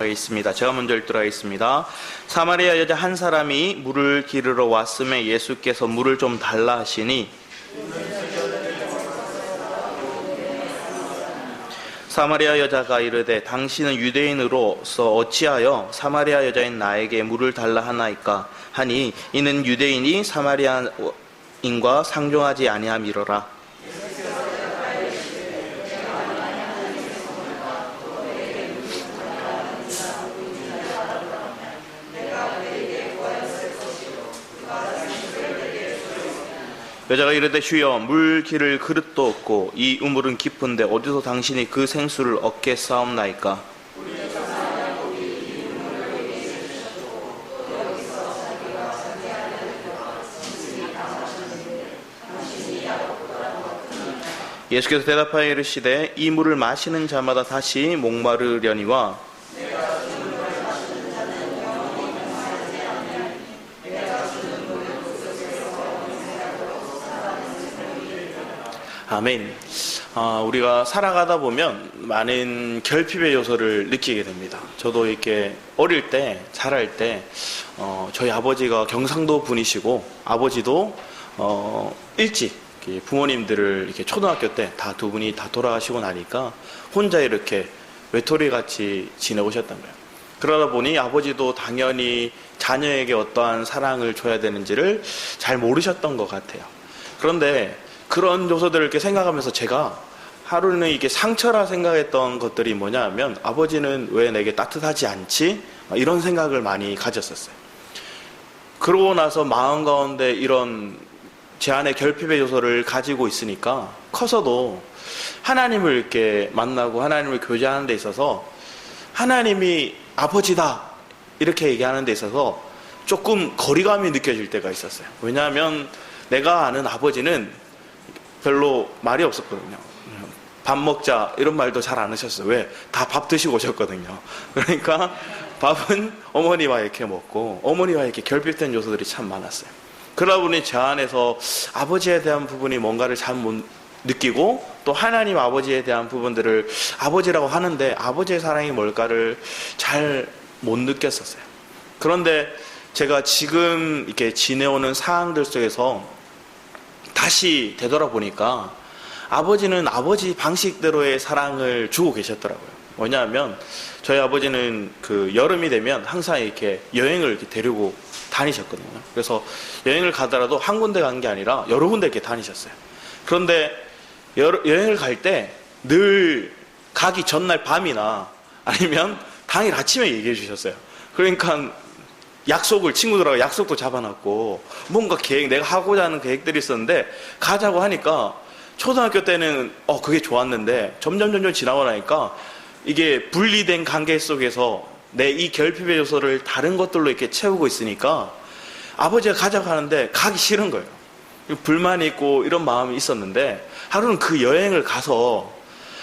있습니다. 제가 먼저 읽도록 하겠습니다. 사마리아 여자 한 사람이 물을 기르러 왔음에 예수께서 물을 좀 달라 하시니 사마리아 여자가 이르되 당신은 유대인으로서 어찌하여 사마리아 여자인 나에게 물을 달라 하나이까 하니 이는 유대인이 사마리아인과 상종하지 아니함이로라. 여자가 이르되 주여 물 기를 그릇도 없고 이 우물은 깊은데 어디서 당신이 그 생수를 얻겠사옵나이까. 예수께서 대답하여 이르시되 이 물을 마시는 자마다 다시 목마르려니와 아멘. 우리가 살아가다 보면 많은 결핍의 요소를 느끼게 됩니다. 저도 이렇게 어릴 때, 자랄 때, 저희 아버지가 경상도 분이시고, 아버지도, 일찍 부모님들을 이렇게 초등학교 때 다 두 분이 다 돌아가시고 나니까 혼자 이렇게 외톨이 같이 지내오셨던 거예요. 그러다 보니 아버지도 당연히 자녀에게 어떠한 사랑을 줘야 되는지를 잘 모르셨던 것 같아요. 그런데 그런 요소들을 이렇게 생각하면서 제가 하루는 이게 상처라 생각했던 것들이 뭐냐 하면 아버지는 왜 내게 따뜻하지 않지? 이런 생각을 많이 가졌었어요. 그러고 나서 마음 가운데 이런 제 안에 결핍의 요소를 가지고 있으니까 커서도 하나님을 이렇게 만나고 하나님을 교제하는 데 있어서 하나님이 아버지다 이렇게 얘기하는 데 있어서 조금 거리감이 느껴질 때가 있었어요. 왜냐하면 내가 아는 아버지는 별로 말이 없었거든요. 밥 먹자 이런 말도 잘 안 하셨어요. 왜? 다 밥 드시고 오셨거든요. 그러니까 밥은 어머니와 이렇게 먹고 어머니와 이렇게 결핍된 요소들이 참 많았어요. 그러다 보니 제 안에서 아버지에 대한 부분이 뭔가를 잘 못 느끼고 또 하나님 아버지에 대한 부분들을 아버지라고 하는데 아버지의 사랑이 뭘까를 잘 못 느꼈었어요. 그런데 제가 지금 이렇게 지내오는 상황들 속에서 다시 되돌아보니까 아버지는 아버지 방식대로의 사랑을 주고 계셨더라고요. 뭐냐면 저희 아버지는 그 여름이 되면 항상 이렇게 여행을 이렇게 데리고 다니셨거든요. 그래서 여행을 가더라도 한 군데 간 게 아니라 여러 군데 이렇게 다니셨어요. 그런데 여행을 갈 때 늘 가기 전날 밤이나 아니면 당일 아침에 얘기해 주셨어요. 그러니까 약속을 친구들하고 약속도 잡아놨고 뭔가 계획 내가 하고자 하는 계획들이 있었는데 가자고 하니까 초등학교 때는 그게 좋았는데 점점 지나고 나니까 이게 분리된 관계 속에서 내 이 결핍의 요소를 다른 것들로 이렇게 채우고 있으니까 아버지가 가자고 하는데 가기 싫은 거예요. 불만이 있고 이런 마음이 있었는데 하루는 그 여행을 가서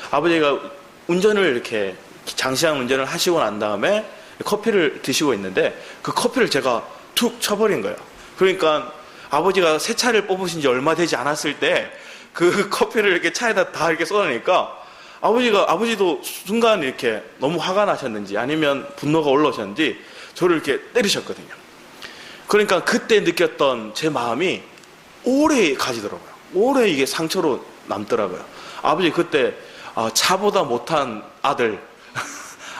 아버지가 운전을 이렇게 장시간 운전을 하시고 난 다음에 커피를 드시고 있는데 그 커피를 제가 툭 쳐버린 거예요. 그러니까 아버지가 새 차를 뽑으신 지 얼마 되지 않았을 때 그 커피를 이렇게 차에다 다 이렇게 쏟아내니까 아버지도 순간 이렇게 너무 화가 나셨는지 아니면 분노가 올라오셨는지 저를 이렇게 때리셨거든요. 그러니까 그때 느꼈던 제 마음이 오래 가지더라고요. 오래 이게 상처로 남더라고요. 아버지 그때 차보다 못한 아들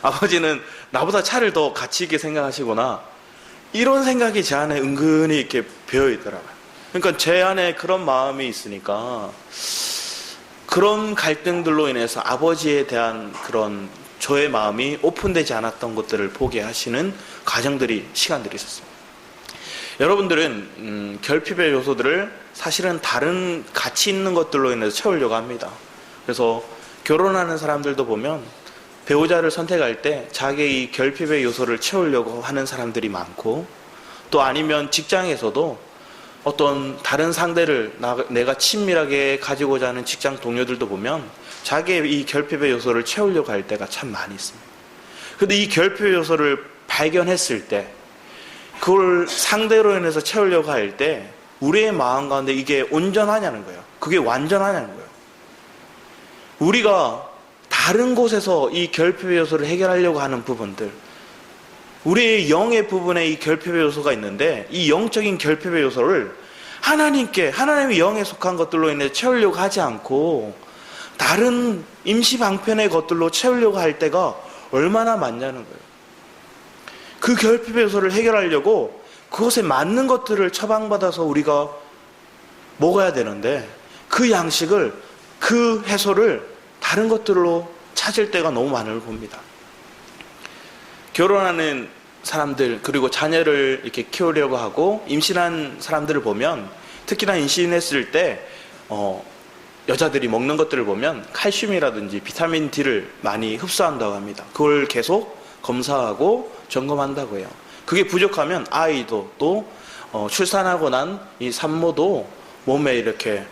아버지는 나보다 차를 더 가치 있게 생각하시구나 이런 생각이 제 안에 은근히 이렇게 배어있더라고요. 그러니까 제 안에 그런 마음이 있으니까 그런 갈등들로 인해서 아버지에 대한 그런 저의 마음이 오픈되지 않았던 것들을 보게 하시는 시간들이 있었어요. 여러분들은 결핍의 요소들을 사실은 다른 가치 있는 것들로 인해서 채우려고 합니다. 그래서 결혼하는 사람들도 보면 배우자를 선택할 때 자기의 이 결핍의 요소를 채우려고 하는 사람들이 많고 또 아니면 직장에서도 어떤 다른 상대를 내가 친밀하게 가지고자 하는 직장 동료들도 보면 자기의 이 결핍의 요소를 채우려고 할 때가 참 많이 있습니다. 그런데 이 결핍의 요소를 발견했을 때 그걸 상대로 인해서 채우려고 할 때 우리의 마음 가운데 이게 온전하냐는 거예요. 그게 완전하냐는 거예요. 우리가 다른 곳에서 이 결핍의 요소를 해결하려고 하는 부분들, 우리의 영의 부분에 이 결핍의 요소가 있는데, 이 영적인 결핍의 요소를 하나님의 영에 속한 것들로 인해 채우려고 하지 않고 다른 임시 방편의 것들로 채우려고 할 때가 얼마나 많냐는 거예요. 그 결핍의 요소를 해결하려고 그것에 맞는 것들을 처방받아서 우리가 먹어야 되는데, 그 양식을, 그 해소를 다른 것들로 찾을 때가 너무 많을 봅니다. 결혼하는 사람들, 그리고 자녀를 이렇게 키우려고 하고 임신한 사람들을 보면, 특히나 임신했을 때 여자들이 먹는 것들을 보면 칼슘이라든지 비타민 D를 많이 흡수한다고 합니다. 그걸 계속 검사하고 점검한다고 해요. 그게 부족하면 아이도 또 출산하고 난 이 산모도 몸에 이렇게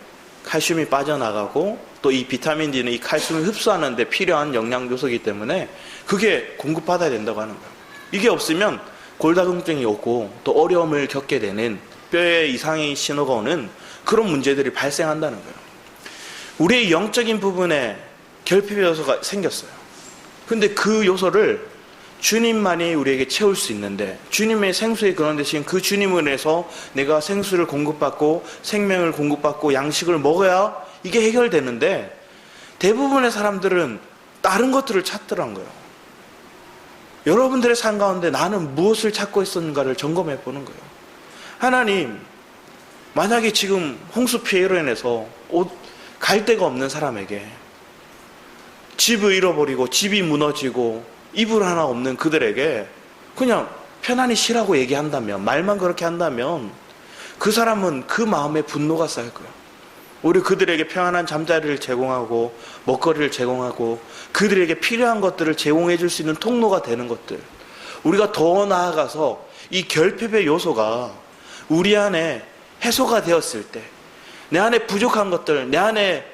칼슘이 빠져나가고, 또 이 비타민 D는 이 칼슘을 흡수하는 데 필요한 영양 요소이기 때문에 그게 공급받아야 된다고 하는 거예요. 이게 없으면 골다공증이 오고 또 어려움을 겪게 되는, 뼈에 이상의 신호가 오는 그런 문제들이 발생한다는 거예요. 우리의 영적인 부분에 결핍의 요소가 생겼어요. 근데 그 요소를 주님만이 우리에게 채울 수 있는데, 주님의 생수의 근원 되신 그 주님을 인해서 내가 생수를 공급받고 생명을 공급받고 양식을 먹어야 이게 해결되는데, 대부분의 사람들은 다른 것들을 찾더란 거예요. 여러분들의 삶 가운데 나는 무엇을 찾고 있었는가를 점검해 보는 거예요. 하나님, 만약에 지금 홍수 피해로 인해서 갈 데가 없는 사람에게, 집을 잃어버리고 집이 무너지고 이불 하나 없는 그들에게 그냥 편안히 쉬라고 얘기한다면, 말만 그렇게 한다면 그 사람은 그 마음에 분노가 쌓일 거예요. 우리 그들에게 평안한 잠자리를 제공하고 먹거리를 제공하고 그들에게 필요한 것들을 제공해 줄 수 있는 통로가 되는 것들, 우리가 더 나아가서 이 결핍의 요소가 우리 안에 해소가 되었을 때, 내 안에 부족한 것들, 내 안에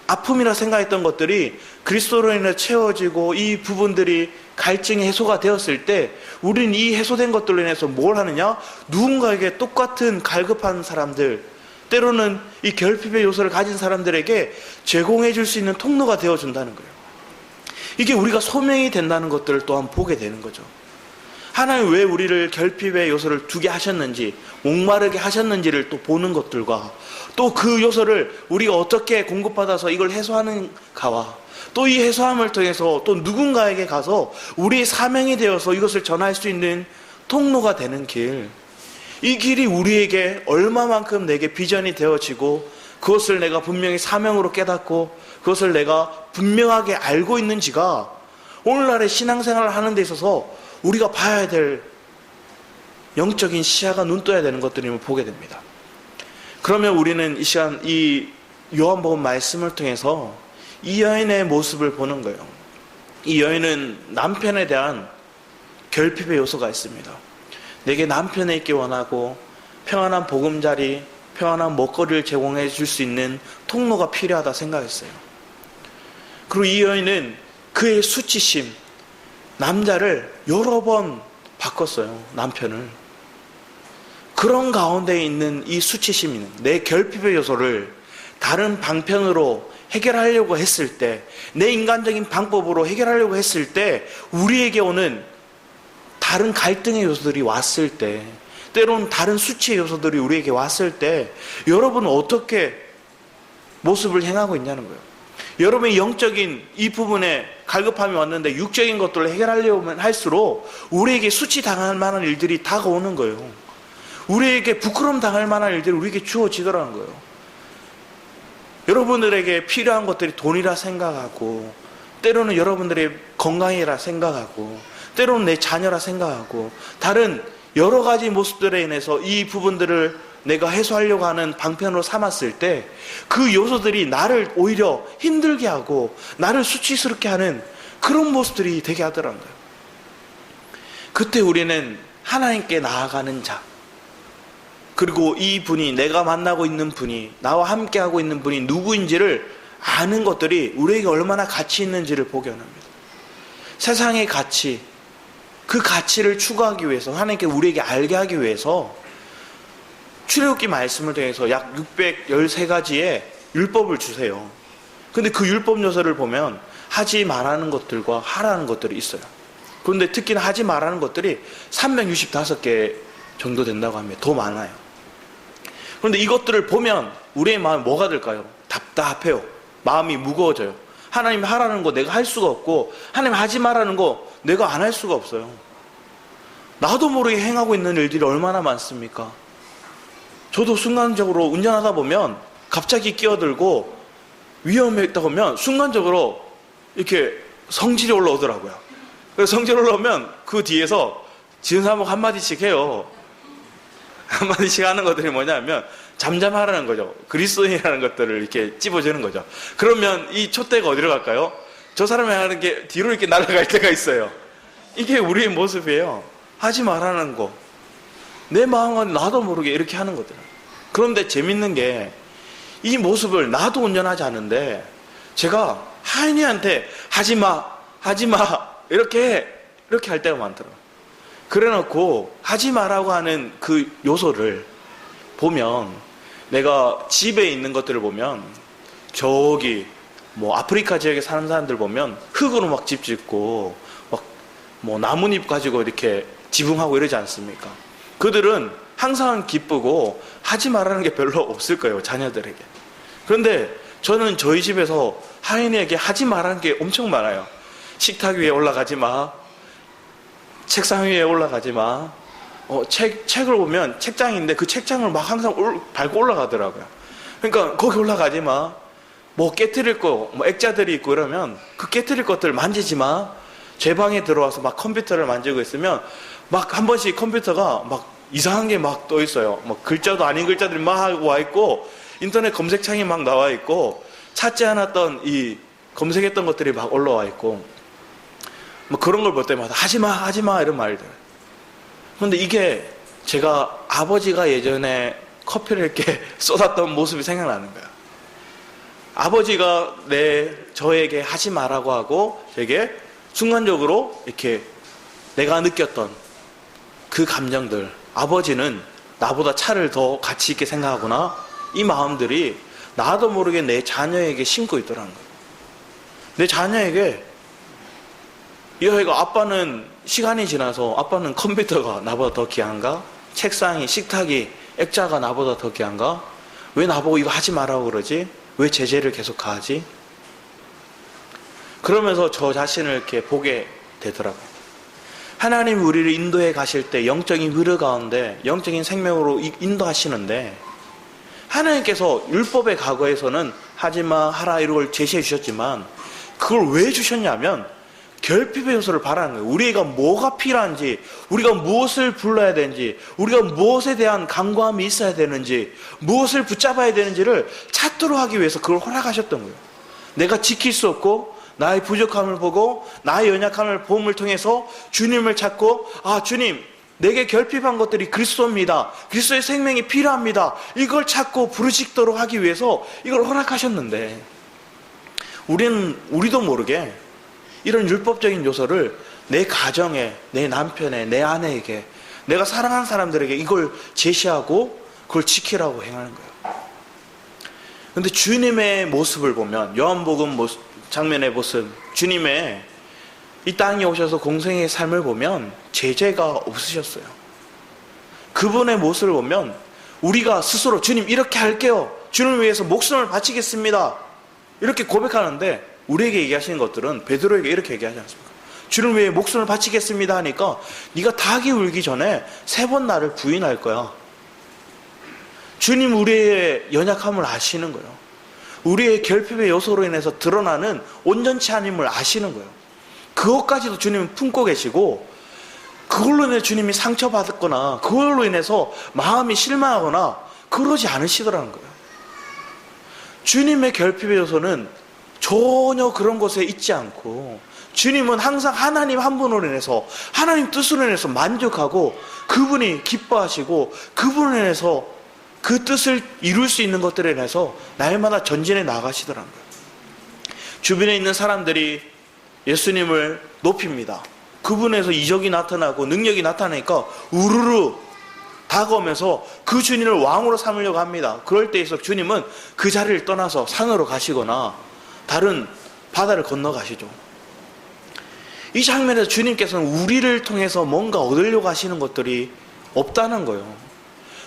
아픔이라 생각했던 것들이 그리스도로 인해 채워지고 이 부분들이 갈증이 해소가 되었을 때, 우리는 이 해소된 것들로 인해서 뭘 하느냐? 누군가에게 똑같은 갈급한 사람들, 때로는 이 결핍의 요소를 가진 사람들에게 제공해 줄 수 있는 통로가 되어준다는 거예요. 이게 우리가 소명이 된다는 것들을 또한 보게 되는 거죠. 하나님 왜 우리를 결핍의 요소를 두게 하셨는지, 목마르게 하셨는지를 또 보는 것들과, 또 그 요소를 우리가 어떻게 공급받아서 이걸 해소하는가와, 또 이 해소함을 통해서 또 누군가에게 가서 우리의 사명이 되어서 이것을 전할 수 있는 통로가 되는 길, 이 길이 우리에게 얼마만큼 내게 비전이 되어지고 그것을 내가 분명히 사명으로 깨닫고 그것을 내가 분명하게 알고 있는지가 오늘날의 신앙생활을 하는 데 있어서 우리가 봐야 될 영적인 시야가 눈떠야 되는 것들임을 보게 됩니다. 그러면 우리는 이 시간 이 요한복음 말씀을 통해서 이 여인의 모습을 보는 거예요. 이 여인은 남편에 대한 결핍의 요소가 있습니다. 내게 남편이 있기 원하고 평안한 보금자리, 평안한 먹거리를 제공해 줄 수 있는 통로가 필요하다 생각했어요. 그리고 이 여인은 그의 수치심, 남자를 여러 번 바꿨어요. 남편을. 그런 가운데 있는 이 수치심은, 내 결핍의 요소를 다른 방편으로 해결하려고 했을 때, 내 인간적인 방법으로 해결하려고 했을 때 우리에게 오는 다른 갈등의 요소들이 왔을 때, 때로는 다른 수치의 요소들이 우리에게 왔을 때 여러분은 어떻게 모습을 행하고 있냐는 거예요. 여러분의 영적인 이 부분에 갈급함이 왔는데 육적인 것들을 해결하려면 할수록 우리에게 수치당할 만한 일들이 다가오는 거예요. 우리에게 부끄러움 당할 만한 일들이 우리에게 주어지더라는 거예요. 여러분들에게 필요한 것들이 돈이라 생각하고, 때로는 여러분들의 건강이라 생각하고, 때로는 내 자녀라 생각하고, 다른 여러 가지 모습들에 인해서 이 부분들을 내가 해소하려고 하는 방편으로 삼았을 때 그 요소들이 나를 오히려 힘들게 하고 나를 수치스럽게 하는 그런 모습들이 되게 하더라고요. 그때 우리는 하나님께 나아가는 자, 그리고 이 분이, 내가 만나고 있는 분이, 나와 함께하고 있는 분이 누구인지를 아는 것들이 우리에게 얼마나 가치 있는지를 보게 합니다. 세상의 가치, 그 가치를 추구하기 위해서, 하나님께 우리에게 알게 하기 위해서 출애굽기 말씀을 통해서 약 613가지의 율법을 주세요. 근데 그 율법 요소를 보면 하지 말라는 것들과 하라는 것들이 있어요. 그런데 특히나 하지 말라는 것들이 365개 정도 된다고 합니다. 더 많아요. 그런데 이것들을 보면 우리의 마음이 뭐가 될까요? 답답해요. 마음이 무거워져요. 하나님 하라는 거 내가 할 수가 없고, 하나님 하지 말라는 거 내가 안 할 수가 없어요. 나도 모르게 행하고 있는 일들이 얼마나 많습니까? 저도 순간적으로 운전하다 보면 갑자기 끼어들고 위험했다 보면 순간적으로 이렇게 성질이 올라오더라고요. 그래서 성질이 올라오면 그 뒤에서 지은 사목 한마디씩 해요. 한마디씩 하는 것들이 뭐냐면 잠잠하라는 거죠. 그리스도인이라는 것들을 이렇게 찝어주는 거죠. 그러면 이 촛대가 어디로 갈까요? 저 사람이 하는 게 뒤로 이렇게 날아갈 때가 있어요. 이게 우리의 모습이에요. 하지 말라는 거. 내 마음은 나도 모르게 이렇게 하는 거더라고요. 그런데 재밌는 게 이 모습을 나도 온전하지 않은데 제가 하인이한테 하지마 이렇게 할 때가 많더라고요. 그래놓고 하지 마라고 하는 그 요소를 보면, 내가 집에 있는 것들을 보면 저기 뭐 아프리카 지역에 사는 사람들 보면 흙으로 막 집 짓고 막 뭐 나뭇잎 가지고 이렇게 지붕하고 이러지 않습니까? 그들은 항상 기쁘고 하지 말라는 게 별로 없을 거예요, 자녀들에게. 그런데 저는 저희 집에서 하인에게 하지 말라는 게 엄청 많아요. 식탁 위에 올라가지 마, 책상 위에 올라가지 마. 책을 보면 책장인데 그 책장을 막 항상 밟고 올라가더라고요. 그러니까 거기 올라가지 마. 뭐 깨트릴 거, 뭐 액자들이 있고 이러면 그 깨트릴 것들 만지지 마. 제 방에 들어와서 막 컴퓨터를 만지고 있으면 막 한 번씩 컴퓨터가 막 이상한 게 막 떠 있어요. 뭐 글자도 아닌 글자들이 막 와 있고, 인터넷 검색창이 막 나와 있고, 찾지 않았던 이 검색했던 것들이 막 올라와 있고, 뭐 그런 걸 볼 때마다 하지 마 이런 말들. 그런데 이게 제가 아버지가 예전에 커피를 이렇게 쏟았던 모습이 생각나는 거야. 아버지가 저에게 하지 말라고 하고 되게 순간적으로 이렇게 내가 느꼈던 그 감정들, 아버지는 나보다 차를 더 가치 있게 생각하구나, 이 마음들이 나도 모르게 내 자녀에게 심고 있더라는 거예요. 내 자녀에게 이 아이가, 아빠는 시간이 지나서 아빠는 컴퓨터가 나보다 더 귀한가? 책상이, 식탁이, 액자가 나보다 더 귀한가? 왜 나보고 이거 하지 말라고 그러지? 왜 제재를 계속 가하지? 그러면서 저 자신을 이렇게 보게 되더라고요. 하나님 우리를 인도해 가실 때 영적인 위로 가운데 영적인 생명으로 인도하시는데, 하나님께서 율법의 과거에서는 하지마, 하라 이런 걸 제시해 주셨지만 그걸 왜 주셨냐면 결핍의 요소를 바라는 거예요. 우리가 뭐가 필요한지, 우리가 무엇을 불러야 되는지, 우리가 무엇에 대한 간구함이 있어야 되는지, 무엇을 붙잡아야 되는지를 찾도록 하기 위해서 그걸 허락하셨던 거예요. 내가 지킬 수 없고 나의 부족함을 보고 나의 연약함을 보험을 통해서 주님을 찾고, 아, 주님, 내게 결핍한 것들이 그리스도입니다. 그리스도의 생명이 필요합니다. 이걸 찾고 부르짖도록 하기 위해서 이걸 허락하셨는데, 우리도 모르게 이런 율법적인 요소를 내 가정에, 내 남편에, 내 아내에게, 내가 사랑하는 사람들에게 이걸 제시하고 그걸 지키라고 행하는 거예요. 그런데 주님의 모습을 보면, 요한복음 장면의 모습, 주님의 이 땅에 오셔서 공생의 삶을 보면 제재가 없으셨어요. 그분의 모습을 보면 우리가 스스로 주님 이렇게 할게요, 주님을 위해서 목숨을 바치겠습니다, 이렇게 고백하는데, 우리에게 얘기하시는 것들은 베드로에게 이렇게 얘기하지 않습니까? 주를 위해 목숨을 바치겠습니다 하니까 네가 닭이 울기 전에 3번 나를 부인할 거야. 주님 우리의 연약함을 아시는 거예요. 우리의 결핍의 요소로 인해서 드러나는 온전치 않음을 아시는 거예요. 그것까지도 주님은 품고 계시고, 그걸로 인해 주님이 상처받았거나 그걸로 인해서 마음이 실망하거나 그러지 않으시더라는 거예요. 주님의 결핍의 요소는 전혀 그런 것에 있지 않고, 주님은 항상 하나님 한 분으로 인해서, 하나님 뜻으로 인해서 만족하고 그분이 기뻐하시고 그분으로 인해서 그 뜻을 이룰 수 있는 것들에 인해서 날마다 전진해 나가시더라는 거예요. 주변에 있는 사람들이 예수님을 높입니다. 그분에서 이적이 나타나고 능력이 나타나니까 우르르 다가오면서 그 주님을 왕으로 삼으려고 합니다. 그럴 때에서 주님은 그 자리를 떠나서 산으로 가시거나 다른 바다를 건너가시죠. 이 장면에서 주님께서는 우리를 통해서 뭔가 얻으려고 하시는 것들이 없다는 거예요.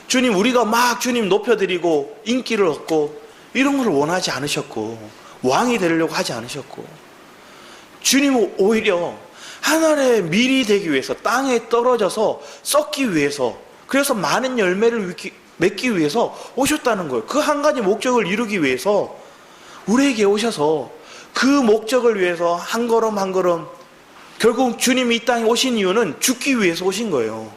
주님, 우리가 막 주님 높여드리고 인기를 얻고 이런 걸 원하지 않으셨고, 왕이 되려고 하지 않으셨고, 주님은 오히려 하늘의 밀이 되기 위해서, 땅에 떨어져서 썩기 위해서, 그래서 많은 열매를 맺기 위해서 오셨다는 거예요. 그 한 가지 목적을 이루기 위해서 우리에게 오셔서, 그 목적을 위해서 한 걸음 한 걸음, 결국 주님이 이 땅에 오신 이유는 죽기 위해서 오신 거예요.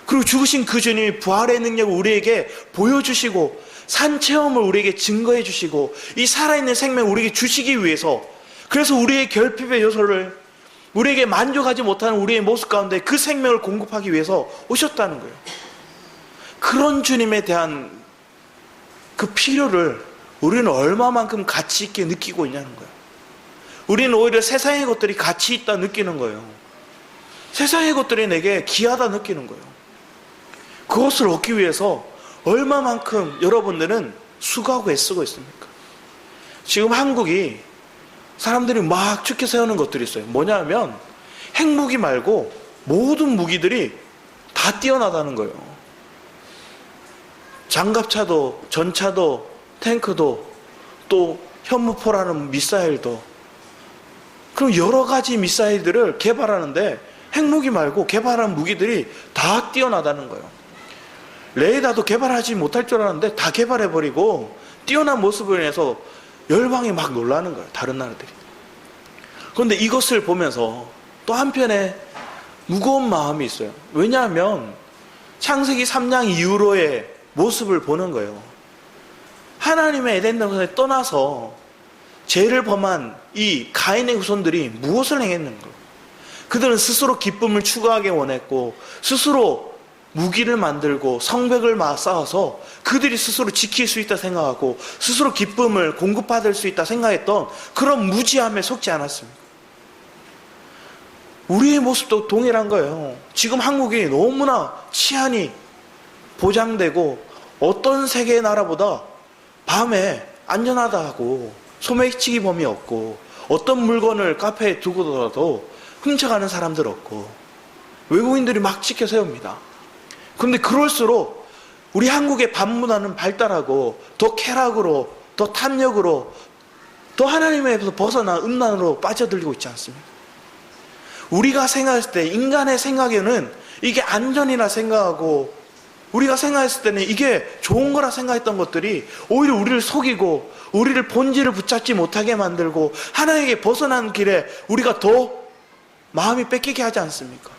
그리고 죽으신 그 주님이 부활의 능력을 우리에게 보여주시고, 산 체험을 우리에게 증거해 주시고, 이 살아있는 생명을 우리에게 주시기 위해서, 그래서 우리의 결핍의 요소를, 우리에게 만족하지 못하는 우리의 모습 가운데 그 생명을 공급하기 위해서 오셨다는 거예요. 그런 주님에 대한 그 필요를 우리는 얼마만큼 가치 있게 느끼고 있냐는 거예요. 우리는 오히려 세상의 것들이 가치 있다 느끼는 거예요. 세상의 것들이 내게 귀하다 느끼는 거예요. 그것을 얻기 위해서 얼마만큼 여러분들은 수고하고 애쓰고 있습니까? 지금 한국이 사람들이 막 축해 세우는 것들이 있어요. 뭐냐면 핵무기 말고 모든 무기들이 다 뛰어나다는 거예요. 장갑차도, 전차도, 탱크도, 또 현무포라는 미사일도, 그럼 여러 가지 미사일들을 개발하는데 핵무기 말고 개발한 무기들이 다 뛰어나다는 거예요. 레이더도 개발하지 못할 줄 알았는데 다 개발해버리고 뛰어난 모습을 인해서 열방이 막 놀라는 거예요. 다른 나라들이. 그런데 이것을 보면서 또 한편에 무거운 마음이 있어요. 왜냐하면 창세기 3장 이후로의 모습을 보는 거예요. 하나님의 에덴 동산에 떠나서 죄를 범한 이 가인의 후손들이 무엇을 행했는가? 그들은 스스로 기쁨을 추구하기 원했고, 스스로 무기를 만들고 성벽을 쌓아서 그들이 스스로 지킬 수 있다 생각하고, 스스로 기쁨을 공급받을 수 있다 생각했던 그런 무지함에 속지 않았습니다. 우리의 모습도 동일한 거예요. 지금 한국이 너무나 치안이 보장되고, 어떤 세계의 나라보다 밤에 안전하다 하고 소매치기 범위 없고, 어떤 물건을 카페에 두고더라도 훔쳐가는 사람들 없고, 외국인들이 막 지켜 세웁니다. 그런데 그럴수록 우리 한국의 반문화는 발달하고 더 쾌락으로, 더 탐욕으로, 더 하나님에서 벗어나 음란으로 빠져들고 있지 않습니까? 우리가 생각했을 때, 인간의 생각에는 이게 안전이라 생각하고, 우리가 생각했을 때는 이게 좋은 거라 생각했던 것들이 오히려 우리를 속이고, 우리를 본질을 붙잡지 못하게 만들고, 하나님에게 벗어난 길에 우리가 더 마음이 뺏기게 하지 않습니까?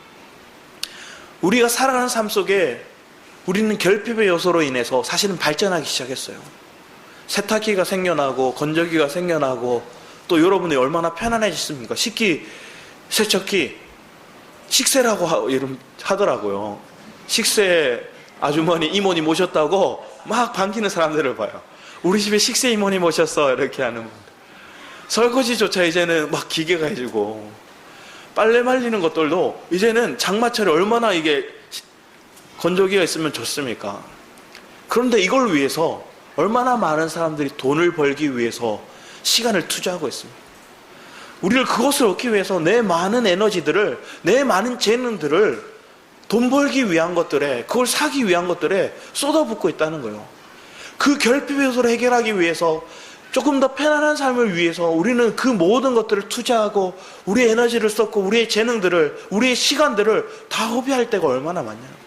우리가 살아가는 삶 속에 우리는 결핍의 요소로 인해서 사실은 발전하기 시작했어요. 세탁기가 생겨나고 건조기가 생겨나고, 또 여러분이 얼마나 편안해졌습니까? 식기, 세척기, 식세라고 하더라고요. 식세 아주머니, 이모니 모셨다고 막 반기는 사람들을 봐요. 우리 집에 식세 이모니 모셨어, 이렇게 하는 분들. 설거지조차 이제는 막 기계가 해주고, 빨래 말리는 것들도 이제는 장마철에 얼마나 이게 건조기가 있으면 좋습니까? 그런데 이걸 위해서 얼마나 많은 사람들이 돈을 벌기 위해서 시간을 투자하고 있습니다. 우리를 그것을 얻기 위해서 내 많은 에너지들을, 내 많은 재능들을 돈 벌기 위한 것들에, 그걸 사기 위한 것들에 쏟아붓고 있다는 거예요. 그 결핍의 요소를 해결하기 위해서, 조금 더 편안한 삶을 위해서 우리는 그 모든 것들을 투자하고, 우리의 에너지를 쏟고, 우리의 재능들을, 우리의 시간들을 다 허비할 때가 얼마나 많냐는 거예요.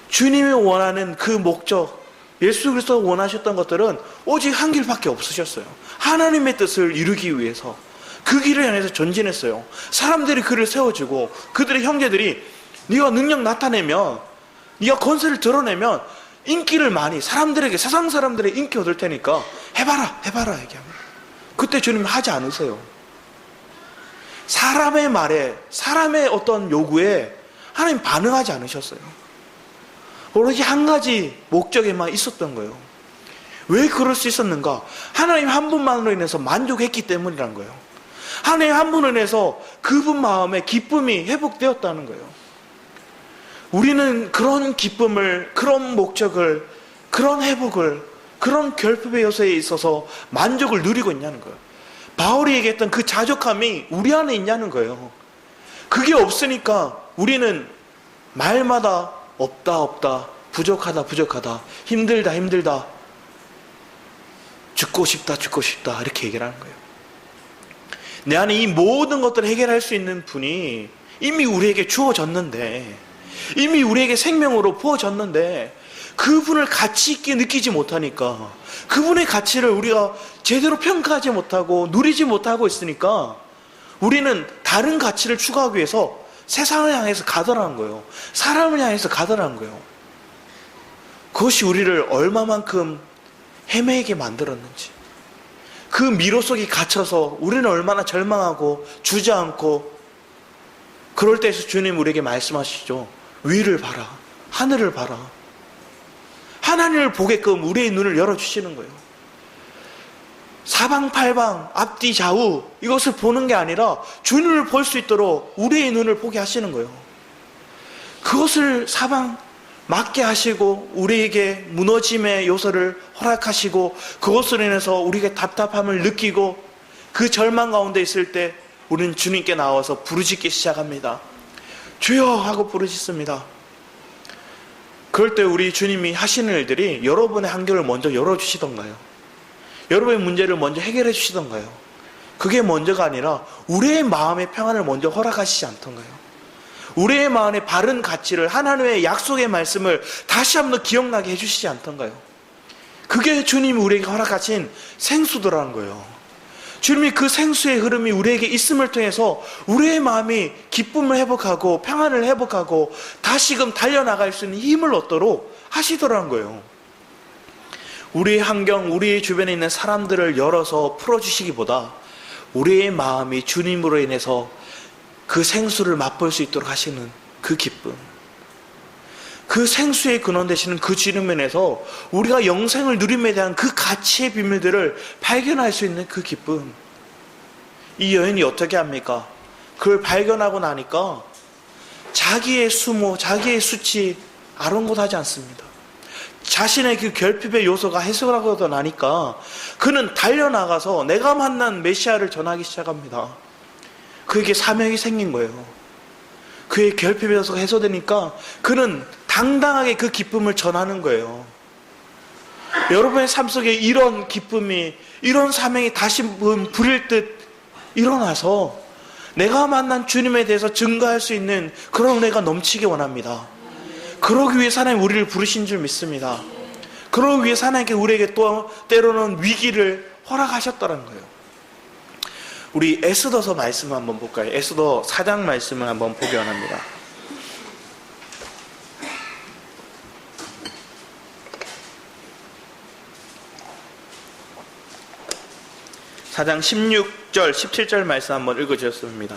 주님이 원하는 그 목적, 예수 그리스도가 원하셨던 것들은 오직 한 길밖에 없으셨어요. 하나님의 뜻을 이루기 위해서 그 길을 향해서 전진했어요. 사람들이 그를 세워주고, 그들의 형제들이 네가 능력 나타내면, 네가 권세를 드러내면 인기를 많이, 사람들에게, 세상 사람들의 인기 얻을 테니까 해봐라 얘기합니다. 그때 주님은 하지 않으세요. 사람의 말에, 사람의 어떤 요구에 하나님 반응하지 않으셨어요. 오로지 한 가지 목적에만 있었던 거예요. 왜 그럴 수 있었는가? 하나님 한 분만으로 인해서 만족했기 때문이란 거예요. 하나님 한 분으로 인해서 그분 마음에 기쁨이 회복되었다는 거예요. 우리는 그런 기쁨을, 그런 목적을, 그런 회복을, 그런 결핍의 요소에 있어서 만족을 누리고 있냐는 거예요. 바울이 얘기했던 그 자족함이 우리 안에 있냐는 거예요. 그게 없으니까 우리는 말마다 없다 없다, 부족하다 부족하다, 힘들다 힘들다, 죽고 싶다 죽고 싶다 이렇게 얘기를 하는 거예요. 내 안에 이 모든 것들을 해결할 수 있는 분이 이미 우리에게 주어졌는데, 이미 우리에게 생명으로 부어졌는데 그분을 가치 있게 느끼지 못하니까, 그분의 가치를 우리가 제대로 평가하지 못하고 누리지 못하고 있으니까 우리는 다른 가치를 추구하기 위해서 세상을 향해서 가더라는 거예요. 사람을 향해서 가더라는 거예요. 그것이 우리를 얼마만큼 헤매게 만들었는지, 그 미로 속에 갇혀서 우리는 얼마나 절망하고 주저앉고, 그럴 때에서 주님 우리에게 말씀하시죠. 위를 봐라, 하늘을 봐라. 하나님을 보게끔 우리의 눈을 열어주시는 거예요. 사방팔방 앞뒤 좌우 이것을 보는 게 아니라 주님을 볼 수 있도록 우리의 눈을 보게 하시는 거예요. 그것을 사방 맞게 하시고 우리에게 무너짐의 요소를 허락하시고, 그것으로 인해서 우리에게 답답함을 느끼고 그 절망 가운데 있을 때 우리는 주님께 나와서 부르짖기 시작합니다. 주여 하고 부르짖습니다. 그럴 때 우리 주님이 하시는 일들이 여러분의 한결을 먼저 열어주시던가요? 여러분의 문제를 먼저 해결해 주시던가요? 그게 먼저가 아니라 우리의 마음의 평안을 먼저 허락하시지 않던가요? 우리의 마음의 바른 가치를, 하나님의 약속의 말씀을 다시 한번 기억나게 해주시지 않던가요? 그게 주님이 우리에게 허락하신 생수더라는 거예요. 주님이 그 생수의 흐름이 우리에게 있음을 통해서 우리의 마음이 기쁨을 회복하고 평안을 회복하고 다시금 달려나갈 수 있는 힘을 얻도록 하시더라는 거예요. 우리의 환경, 우리의 주변에 있는 사람들을 열어서 풀어주시기보다 우리의 마음이 주님으로 인해서 그 생수를 맛볼 수 있도록 하시는 그 기쁨, 그 생수의 근원 되시는 그 주님에서 우리가 영생을 누림에 대한 그 가치의 비밀들을 발견할 수 있는 그 기쁨, 이 여인이 어떻게 합니까? 그걸 발견하고 나니까 자기의 수모, 자기의 수치 아랑곳하지 않습니다. 자신의 그 결핍의 요소가 해소하고 나니까 그는 달려나가서 내가 만난 메시아를 전하기 시작합니다. 그에게 사명이 생긴 거예요. 그의 결핍의 요소가 해소되니까 그는 당당하게 그 기쁨을 전하는 거예요. 여러분의 삶 속에 이런 기쁨이, 이런 사명이 다시 불일 듯 일어나서 내가 만난 주님에 대해서 증거할 수 있는 그런 은혜가 넘치기 원합니다. 그러기 위해서 하나님 우리를 부르신 줄 믿습니다. 그러기 위해서 하나님께 우리에게 또 때로는 위기를 허락하셨다는 거예요. 우리 에스더서 말씀 한번 볼까요? 에스더 4장 말씀을 한번 보기 원합니다. (4장) 16절 17절 말씀 한번 읽어주셨습니다.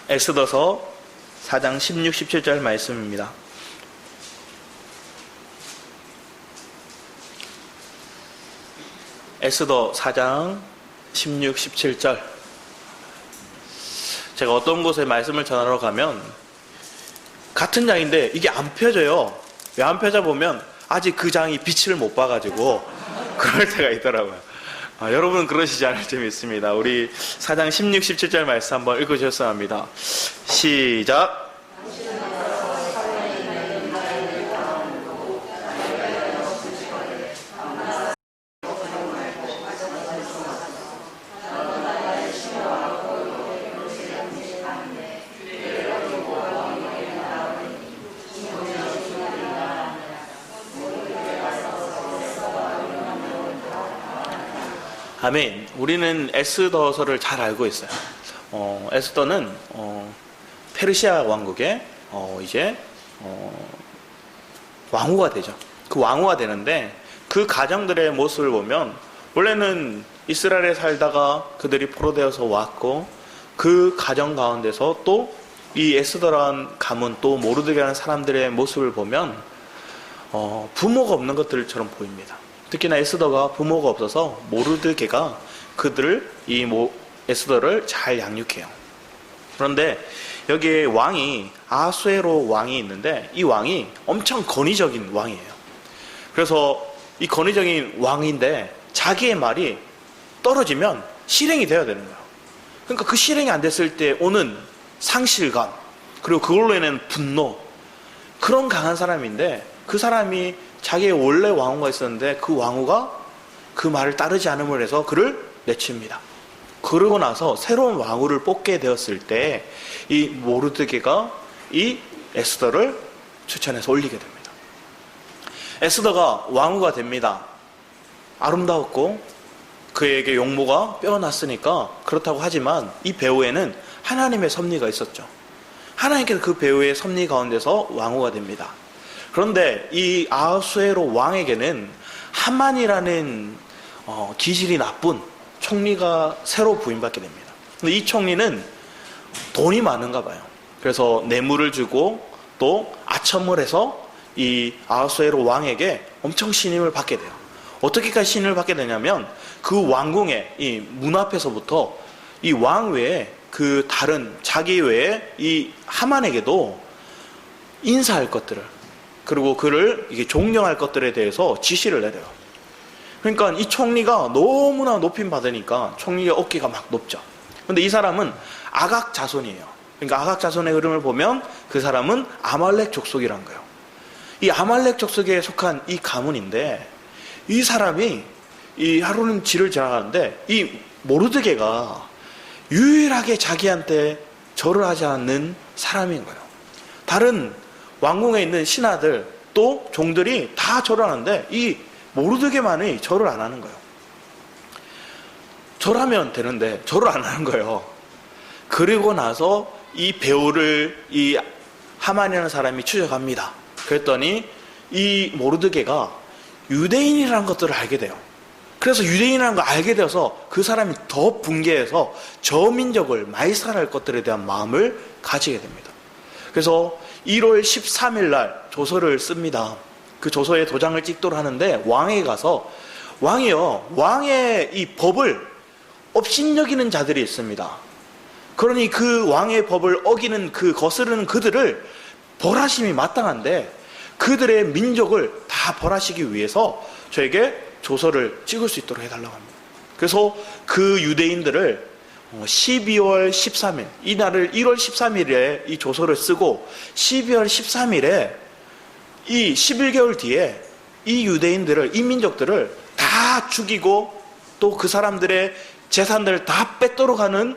에스더서 4장 16, 17절 말씀입니다. 에스더 4장 16, 17절. 제가 어떤 곳에 말씀을 전하러 가면 같은 장인데 이게 안 펴져요. 왜 안 펴져 보면 아직 그 장이 빛을 못 봐가지고 그럴 때가 있더라고요. 여러분 그러시지 않을지 믿습니다. 우리 4장 16, 17절 말씀 한번 읽으셨어야 합니다. 시작. 아멘. 우리는 에스더서를 잘 알고 있어요. 에스더는 페르시아 왕국의 이제 왕후가 되죠. 그 왕후가 되는데 그 가정들의 모습을 보면 원래는 이스라엘에 살다가 그들이 포로되어서 왔고 그 가정 가운데서 또 이 에스더라는 가문 또 모르드게라는 사람들의 모습을 보면 부모가 없는 것들처럼 보입니다. 특히나 에스더가 부모가 없어서 모르드게가 그들을 에스더를 잘 양육해요. 그런데 여기에 왕이 아수에로 왕이 있는데 이 왕이 엄청 권위적인 왕이에요. 그래서 이 권위적인 왕인데 자기의 말이 떨어지면 실행이 되어야 되는 거예요. 그러니까 그 실행이 안 됐을 때 오는 상실감, 그리고 그걸로 인한 분노, 그런 강한 사람인데, 그 사람이 자기의 원래 왕후가 있었는데 그 왕후가 그 말을 따르지 않음을 해서 그를 내칩니다. 그러고 나서 새로운 왕후를 뽑게 되었을 때 이 모르드게가 이 에스더를 추천해서 올리게 됩니다. 에스더가 왕후가 됩니다. 아름다웠고 그에게 용모가 빼어났으니까 그렇다고 하지만 이 배후에는 하나님의 섭리가 있었죠. 하나님께서 그 배후의 섭리 가운데서 왕후가 됩니다. 그런데 이 아하수에로 왕에게는 하만이라는 기질이 나쁜 총리가 새로 부임받게 됩니다. 근데 이 총리는 돈이 많은가 봐요. 그래서 뇌물을 주고 또 아첨을 해서 이 아하수에로 왕에게 엄청 신임을 받게 돼요. 어떻게까지 신임을 받게 되냐면 그 왕궁의 이 문 앞에서부터 이 왕 외에 그 다른 자기 외에 이 하만에게도 인사할 것들을, 그리고 그를 이게 존경할 것들에 대해서 지시를 내려요. 그러니까 이 총리가 너무나 높임 받으니까 총리의 어깨가 막 높죠. 근데 이 사람은 아각 자손이에요. 그러니까 아각 자손의 흐름을 보면 그 사람은 아말렉 족속이란 거예요. 이 아말렉 족속에 속한 이 가문인데, 이 사람이 이 하루는 길을 지나가는데 이 모르드게가 유일하게 자기한테 절을 하지 않는 사람인 거예요. 다른 왕궁에 있는 신하들 또 종들이 다 절을 하는데 이 모르드게만이 절을 안 하는 거예요. 절하면 되는데 절을 안 하는 거예요. 그리고 나서 이 배우를 이 하만이라는 사람이 추적합니다. 그랬더니 이 모르드게가 유대인이라는 것들을 알게 돼요. 그래서 유대인이라는 걸 알게 되어서 그 사람이 더 붕괴해서 저 민족을 말살할 것들에 대한 마음을 가지게 됩니다. 그래서 1월 13일 날 조서를 씁니다. 그 조서에 도장을 찍도록 하는데 왕에게 가서, 왕의 이 법을 업신여기는 자들이 있습니다. 그러니 그 왕의 법을 어기는 그 거스르는 그들을 벌하심이 마땅한데 그들의 민족을 다 벌하시기 위해서 저에게 조서를 찍을 수 있도록 해달라고 합니다. 그래서 그 유대인들을 12월 13일, 이 날을 1월 13일에 이 조서를 쓰고 12월 13일에 이 11개월 뒤에 이 유대인들을, 이 민족들을 다 죽이고 또 그 사람들의 재산들을 다 뺏도록 하는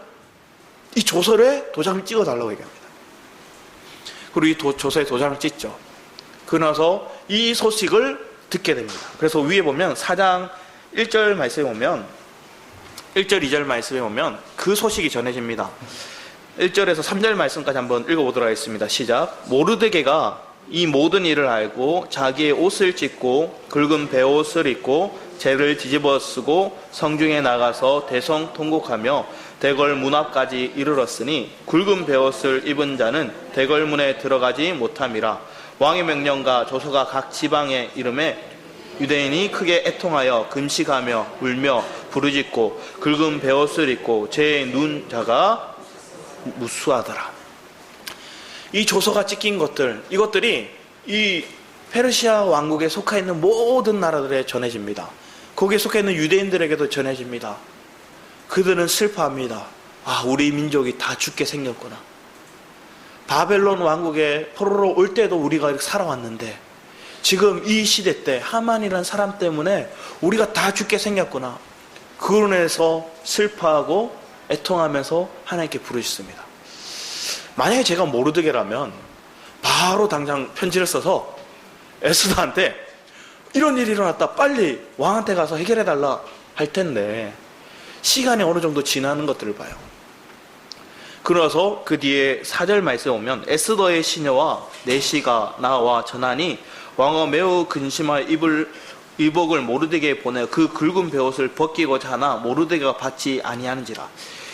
이 조서에 도장을 찍어달라고 얘기합니다. 그리고 이 조서에 도장을 찍죠. 그러나서 이 소식을 듣게 됩니다. 그래서 위에 보면 4장 1절 말씀에 보면 1절 2절 말씀에 보면 그 소식이 전해집니다. 1절에서 3절 말씀까지 한번 읽어보도록 하겠습니다. 시작. 모르드게가 이 모든 일을 알고 자기의 옷을 찢고 굵은 베옷을 입고 재를 뒤집어 쓰고 성중에 나가서 대성통곡하며 대궐 문 앞까지 이르렀으니 굵은 베옷을 입은 자는 대궐 문에 들어가지 못함이라. 왕의 명령과 조서가 각 지방에 이름에 유대인이 크게 애통하여 금식하며 울며 부르짖고 굵은 베옷을 입고 제 눈 자가 무수하더라. 이 조서가 찍힌 것들, 이것들이 이 페르시아 왕국에 속해 있는 모든 나라들에 전해집니다. 거기에 속해 있는 유대인들에게도 전해집니다. 그들은 슬퍼합니다. 아, 우리 민족이 다 죽게 생겼구나. 바벨론 왕국에 포로로 올 때도 우리가 이렇게 살아왔는데 지금 이 시대 때 하만이라는 사람 때문에 우리가 다 죽게 생겼구나. 그로 인해서 슬퍼하고 애통하면서 하나님께 부르짖습니다. 만약에 제가 모르드게라면 바로 당장 편지를 써서 에스더한테 이런 일이 일어났다, 빨리 왕한테 가서 해결해달라 할 텐데 시간이 어느 정도 지나는 것들을 봐요. 그러서 그 뒤에 4절 말씀에 오면 에스더의 시녀와 내시가 나와 전하니 왕은 매우 근심하여 이복을 모르드게에 보내 그 굵은 베옷을 벗기고자 하나 모르드게가 받지 아니하는지라.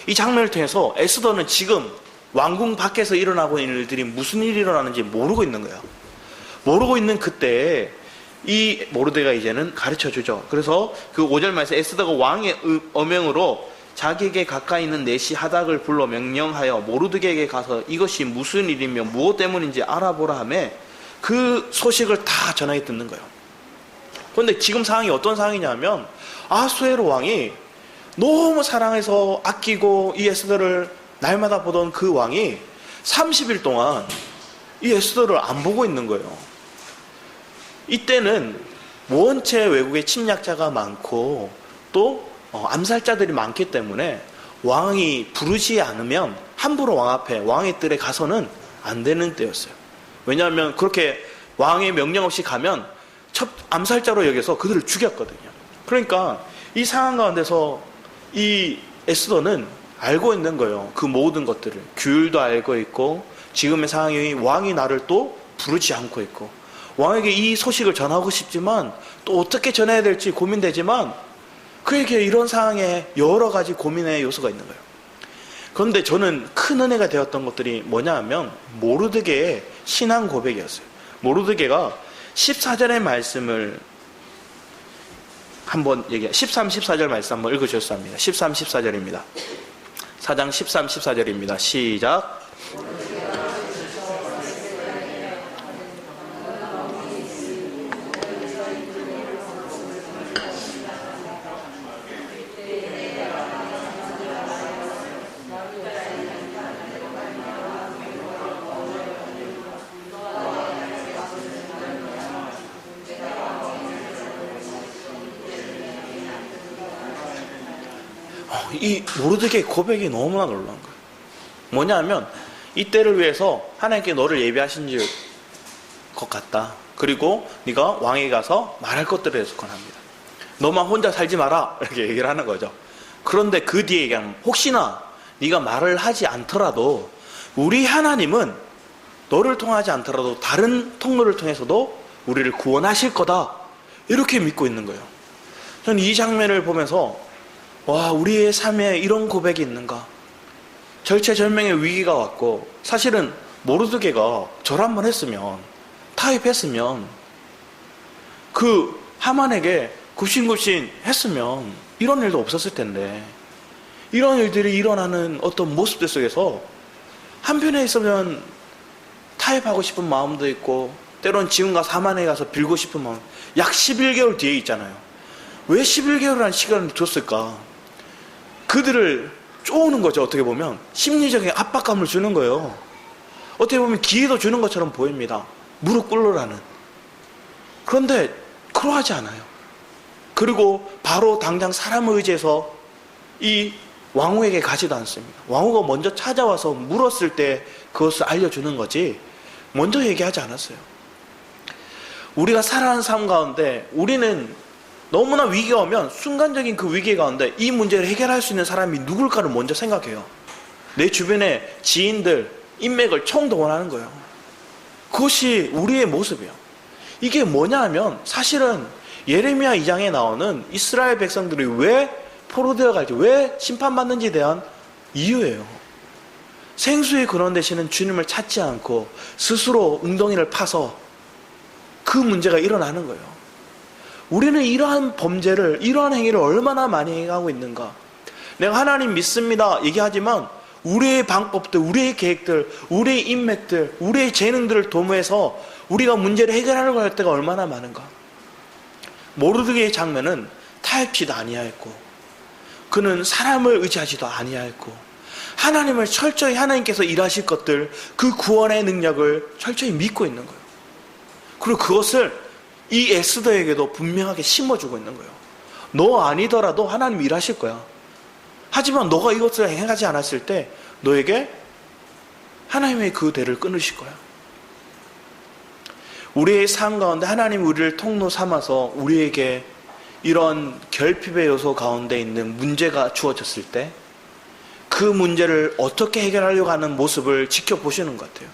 이 장면을 통해서 에스더는 지금 왕궁 밖에서 일어나고 있는 일들이 무슨 일이 일어나는지 모르고 있는 거예요. 모르고 있는 그때에 이 모르드게가 이제는 가르쳐주죠. 그래서 그 5절 말씀 에스더가 왕의 어명으로 자기에게 가까이 있는 내시 하닥을 불러 명령하여 모르드게에게 가서 이것이 무슨 일이며 무엇 때문인지 알아보라 하며 그 소식을 다 전하게 듣는 거예요. 그런데 지금 상황이 어떤 상황이냐면 아하수에로 왕이 너무 사랑해서 아끼고 이 에스더를 날마다 보던 그 왕이 30일 동안 이 에스더를 안 보고 있는 거예요. 이때는 원체 외국에 침략자가 많고 또 암살자들이 많기 때문에 왕이 부르지 않으면 함부로 왕 앞에 왕의 뜰에 가서는 안 되는 때였어요. 왜냐하면 그렇게 왕의 명령 없이 가면 암살자로 여겨서 그들을 죽였거든요. 그러니까 이 상황 가운데서 이 에스더는 알고 있는 거예요. 그 모든 것들을. 규율도 알고 있고 지금의 상황이 왕이 나를 또 부르지 않고 있고 왕에게 이 소식을 전하고 싶지만 또 어떻게 전해야 될지 고민되지만 그에게 이런 상황에 여러 가지 고민의 요소가 있는 거예요. 그런데 저는 큰 은혜가 되었던 것들이 뭐냐 하면 모르드게의 신앙 고백이었어요. 모르드게가 14절의 말씀을 한번 13, 14절 말씀 한번 읽으셨습니다. 합니다. 13, 14절입니다. 4장 13, 14절입니다. 시작. 이 모르드게의 고백이 너무나 놀라운 거예요. 뭐냐면 이때를 위해서 하나님께 너를 예비하신 것 같다. 그리고 네가 왕에 가서 말할 것들에 대해서 권합니다. 너만 혼자 살지 마라 이렇게 얘기를 하는 거죠. 그런데 그 뒤에 얘기하면 혹시나 네가 말을 하지 않더라도 우리 하나님은 너를 통하지 않더라도 다른 통로를 통해서도 우리를 구원하실 거다 이렇게 믿고 있는 거예요. 저는 이 장면을 보면서 와, 우리의 삶에 이런 고백이 있는가? 절체절명의 위기가 왔고 사실은 모르드게가 절 한번 했으면 타협했으면 그 하만에게 굽신굽신 했으면 이런 일도 없었을 텐데 이런 일들이 일어나는 어떤 모습들 속에서 한편에 있으면 타협하고 싶은 마음도 있고 때론 지금 가서 하만에 가서 빌고 싶은 마음 약 11개월 뒤에 있잖아요. 왜 11개월이라는 시간을 줬을까? 그들을 쪼우는 거죠. 어떻게 보면 심리적인 압박감을 주는 거예요. 어떻게 보면 기회도 주는 것처럼 보입니다. 무릎 꿇으라는. 그런데 그러하지 않아요. 그리고 바로 당장 사람을 의지해서 이 왕후에게 가지도 않습니다. 왕후가 먼저 찾아와서 물었을 때 그것을 알려주는 거지 먼저 얘기하지 않았어요. 우리가 살아가는 삶 가운데 우리는 너무나 위기가 오면 순간적인 그 위기 가운데 이 문제를 해결할 수 있는 사람이 누굴까를 먼저 생각해요. 내 주변의 지인들, 인맥을 총동원하는 거예요. 그것이 우리의 모습이에요. 이게 뭐냐 하면 사실은 예레미야 2장에 나오는 이스라엘 백성들이 왜 포로되어 갈지, 왜 심판받는지에 대한 이유예요. 생수의 근원 되시는 주님을 찾지 않고 스스로 웅덩이를 파서 그 문제가 일어나는 거예요. 우리는 이러한 범죄를, 이러한 행위를 얼마나 많이 행하고 있는가? 내가 하나님 믿습니다 얘기하지만 우리의 방법들, 우리의 계획들, 우리의 인맥들, 우리의 재능들을 도모해서 우리가 문제를 해결하려고 할 때가 얼마나 많은가? 모르드게의 장면은 타협치도 아니하였고 그는 사람을 의지하지도 아니하였고 하나님을 철저히 하나님께서 일하실 것들, 그 구원의 능력을 철저히 믿고 있는 거예요. 그리고 그것을 이 에스더에게도 분명하게 심어주고 있는 거예요. 너 아니더라도 하나님 일하실 거야. 하지만 너가 이것을 행하지 않았을 때 너에게 하나님의 그 대를 끊으실 거야. 우리의 삶 가운데 하나님 우리를 통로 삼아서 우리에게 이런 결핍의 요소 가운데 있는 문제가 주어졌을 때 그 문제를 어떻게 해결하려고 하는 모습을 지켜보시는 것 같아요.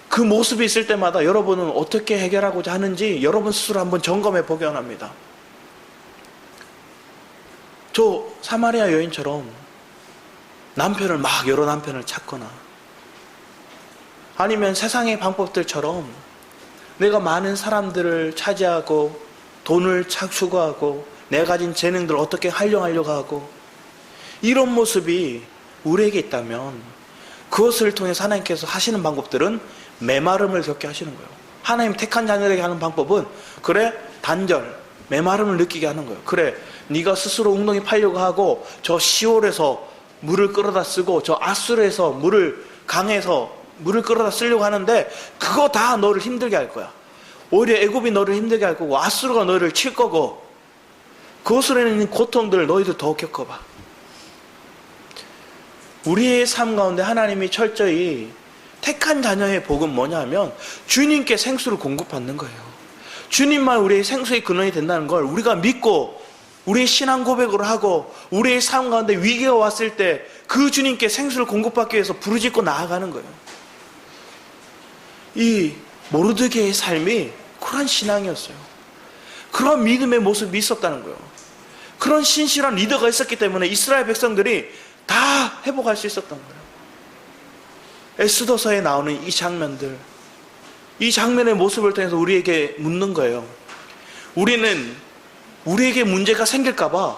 그 모습이 있을 때마다 여러분은 어떻게 해결하고자 하는지 여러분 스스로 한번 점검해 보기 원합니다. 저 사마리아 여인처럼 남편을 막 여러 남편을 찾거나 아니면 세상의 방법들처럼 내가 많은 사람들을 차지하고 돈을 추구하고 내가 가진 재능들을 어떻게 활용하려고 하고 이런 모습이 우리에게 있다면 그것을 통해서 하나님께서 하시는 방법들은 메마름을 겪게 하시는 거예요. 하나님 택한 자녀에게 하는 방법은 그래 단절, 메마름을 느끼게 하는 거예요. 그래 네가 스스로 웅덩이 파려고 하고 저 시올에서 물을 끌어다 쓰고 저 아수르에서 강에서 물을 끌어다 쓰려고 하는데 그거 다 너를 힘들게 할 거야. 오히려 애굽이 너를 힘들게 할 거고 아수르가 너를 칠 거고 그것으로 인한 고통들을 너희들 더 겪어봐. 우리의 삶 가운데 하나님이 철저히 택한 자녀의 복은 뭐냐 하면 주님께 생수를 공급받는 거예요. 주님만 우리의 생수의 근원이 된다는 걸 우리가 믿고 우리의 신앙 고백으로 하고 우리의 삶 가운데 위기가 왔을 때 그 주님께 생수를 공급받기 위해서 부르짖고 나아가는 거예요. 이 모르드게의 삶이 그런 신앙이었어요. 그런 믿음의 모습이 있었다는 거예요. 그런 신실한 리더가 있었기 때문에 이스라엘 백성들이 다 회복할 수 있었던 거예요. 에스더서에 나오는 이 장면들, 이 장면의 모습을 통해서 우리에게 묻는 거예요. 우리는 우리에게 문제가 생길까봐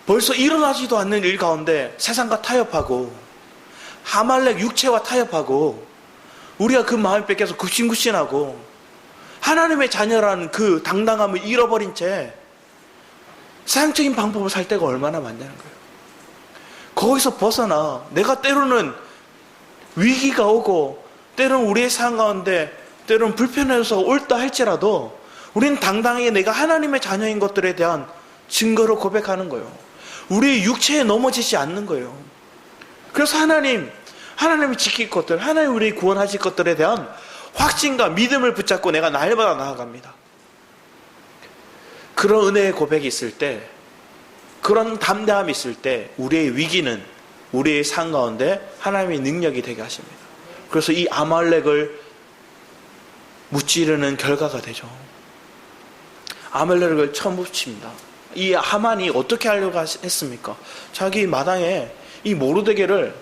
벌써 일어나지도 않는 일 가운데 세상과 타협하고 아말렉 육체와 타협하고 우리가 그 마음을 뺏겨서 굽신굽신하고 하나님의 자녀라는 그 당당함을 잃어버린 채 세상적인 방법을 살 때가 얼마나 많냐는 거예요. 거기서 벗어나 내가 때로는 위기가 오고 때로는 우리의 삶 가운데 때로는 불편해서 옳다 할지라도 우리는 당당하게 내가 하나님의 자녀인 것들에 대한 증거를 고백하는 거예요. 우리의 육체에 넘어지지 않는 거예요. 그래서 하나님이 지킬 것들, 하나님 우리 구원하실 것들에 대한 확신과 믿음을 붙잡고 내가 날마다 나아갑니다. 그런 은혜의 고백이 있을 때, 그런 담대함이 있을 때 우리의 위기는 우리의 삶 가운데 하나님의 능력이 되게 하십니다. 그래서 이 아말렉을 무찌르는 결과가 되죠. 아말렉을 쳐묻힙니다. 이 하만이 어떻게 하려고 했습니까? 자기 마당에 이 모르드게를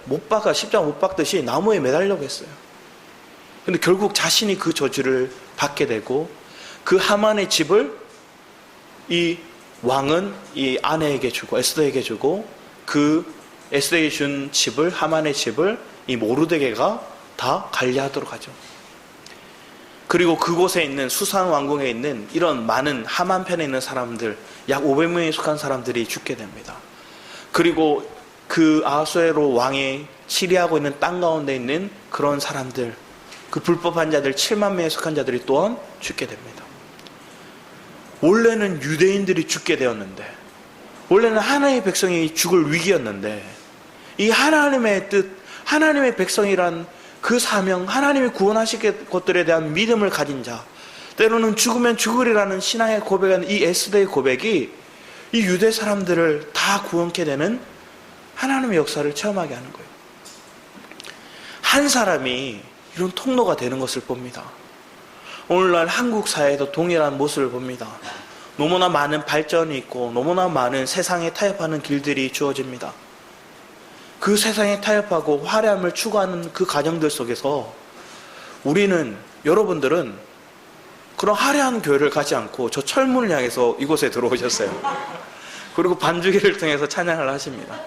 십자가 못 박듯이 나무에 매달려고 했어요. 근데 결국 자신이 그 저주를 받게 되고 그 하만의 집을 이 왕은 이 아내에게 주고 에스더에게 주고 그 에스더에게 준 집을, 하만의 집을 이 모르드게가 다 관리하도록 하죠. 그리고 그곳에 있는 수산 왕궁에 있는 이런 많은 하만 편에 있는 사람들, 약 500명에 속한 사람들이 죽게 됩니다. 그리고 그 아하수에로 왕이 치리하고 있는 땅 가운데 있는 그런 사람들, 그 불법한 자들 7만 명에 속한 자들이 또한 죽게 됩니다. 원래는 유대인들이 죽게 되었는데, 원래는 하나님의 백성이 죽을 위기였는데, 이 하나님의 뜻, 하나님의 백성이란 그 사명, 하나님이 구원하실 것들에 대한 믿음을 가진 자, 때로는 죽으면 죽으리라는 신앙의 고백한 이 에스더의 고백이 이 유대 사람들을 다 구원케 되는 하나님의 역사를 체험하게 하는 거예요. 한 사람이 이런 통로가 되는 것을 봅니다. 오늘날 한국 사회에도 동일한 모습을 봅니다. 너무나 많은 발전이 있고 너무나 많은 세상에 타협하는 길들이 주어집니다. 그 세상에 타협하고 화려함을 추구하는 그 과정들 속에서 여러분들은 그런 화려한 교회를 가지 않고 저 철문을 향해서 이곳에 들어오셨어요. 그리고 반주기를 통해서 찬양을 하십니다.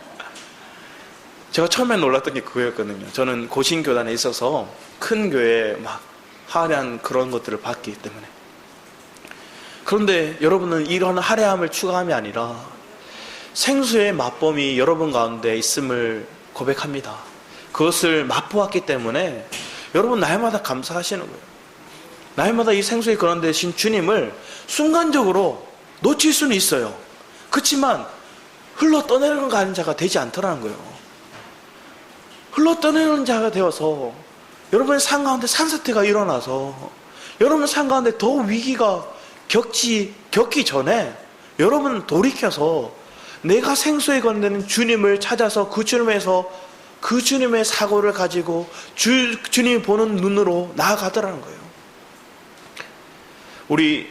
제가 처음에 놀랐던 게 그거였거든요. 저는 고신교단에 있어서 큰 교회에 막 화려한 그런 것들을 봤기 때문에. 그런데 여러분은 이런 화려함을 추구함이 아니라 생수의 맛봄이 여러분 가운데 있음을 고백합니다. 그것을 맛보았기 때문에 여러분 날마다 감사하시는 거예요. 날마다 이 생수의 근원 되신 주님을 순간적으로 놓칠 수는 있어요. 그렇지만 흘러 떠내려는 가는 자가 되지 않더라는 거예요. 흘러 떠내려는 자가 되어서 여러분의 삶 가운데 산사태가 일어나서 여러분 삶 가운데 더 위기가 겪기 전에 여러분은 돌이켜서 내가 생수에 건네는 주님을 찾아서 그 주님에서 그 주님의 사고를 가지고 주님이 보는 눈으로 나아가더라는 거예요. 우리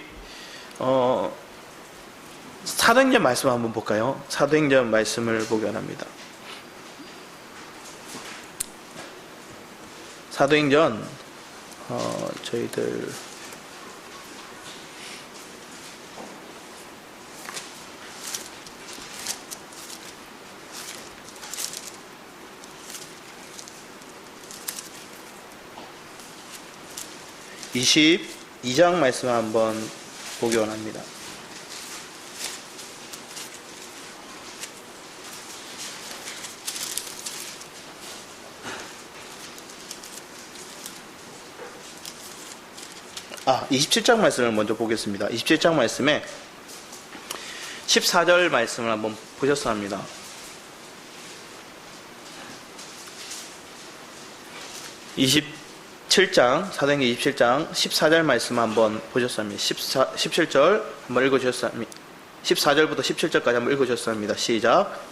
사도행전 말씀 한번 볼까요? 사도행전 말씀을 보기 원합니다. 사도행전 저희들 (22장) 말씀 한번 보기 원합니다. 27장 말씀을 먼저 보겠습니다. 27장 말씀에 14절 말씀을 한번 보셨어야 합니다. 27장, 사도행전 27장 14절 말씀 한번 보셨어야 합니다. 17절 한번 읽어주셨어야 합니다. 14절부터 17절까지 한번 읽어주셨어야 합니다. 시작.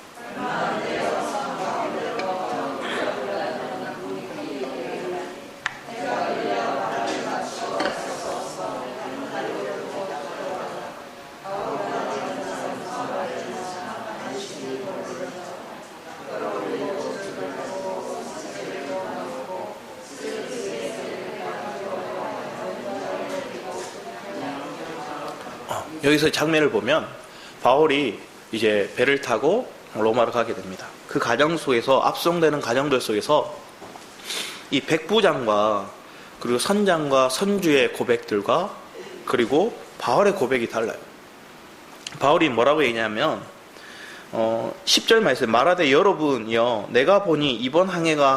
여기서 장면을 보면 바울이 이제 배를 타고 로마로 가게 됩니다. 그 과정 속에서 압송되는 과정들 속에서 이 백부장과 그리고 선장과 선주의 고백들과 그리고 바울의 고백이 달라요. 바울이 뭐라고 얘기냐면 10절 말씀 말하되 여러분이여 내가 보니 이번 항해가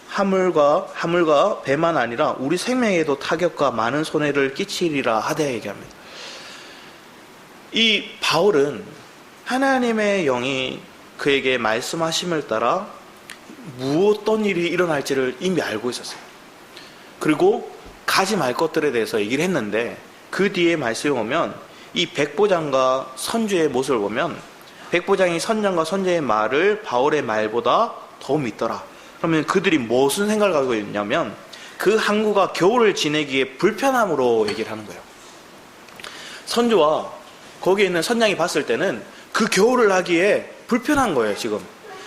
하물과 배만 아니라 우리 생명에도 타격과 많은 손해를 끼치리라 하되 얘기합니다. 이 바울은 하나님의 영이 그에게 말씀하심을 따라 어떤 일이 일어날지를 이미 알고 있었어요. 그리고 가지 말 것들에 대해서 얘기를 했는데 그 뒤에 말씀에 보면 이 백부장과 선주의 모습을 보면 백부장이 선장과 선주의 말을 바울의 말보다 더 믿더라. 그러면 그들이 무슨 생각을 가지고 있냐면 그 항구가 겨울을 지내기에 불편함으로 얘기를 하는 거예요. 선주와 거기에 있는 선장이 봤을 때는 그 겨울을 하기에 불편한 거예요. 지금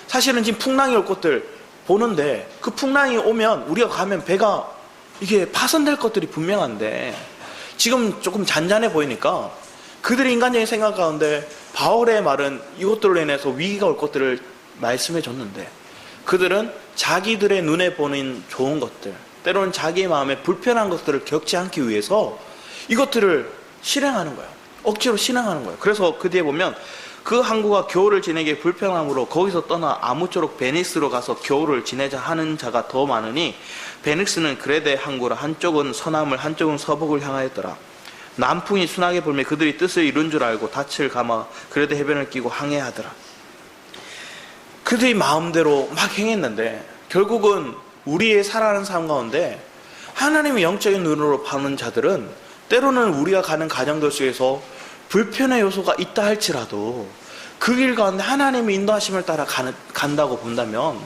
사실은 지금 풍랑이 올 것들 보는데 그 풍랑이 오면 우리가 가면 배가 이게 파손될 것들이 분명한데 지금 조금 잔잔해 보이니까 그들의 인간적인 생각 가운데 바울의 말은 이것들로 인해서 위기가 올 것들을 말씀해 줬는데 그들은 자기들의 눈에 보는 좋은 것들 때로는 자기의 마음에 불편한 것들을 겪지 않기 위해서 이것들을 실행하는 거예요. 억지로 실행하는 거예요. 그래서 그 뒤에 보면 그 항구가 겨울을 지내기에 불편함으로 거기서 떠나 아무쪼록 베니스로 가서 겨울을 지내자 하는 자가 더 많으니 베니스는 그레데 항구라 한쪽은 서남을 한쪽은 서북을 향하였더라. 남풍이 순하게 불며 그들이 뜻을 이룬 줄 알고 닻을 감아 그레데 해변을 끼고 항해하더라. 그들이 마음대로 막 행했는데 결국은 우리의 살아가는 삶 가운데 하나님의 영적인 눈으로 보는 자들은 때로는 우리가 가는 과정들 속에서 불편의 요소가 있다 할지라도 그 길 가운데 하나님의 인도하심을 따라 간다고 본다면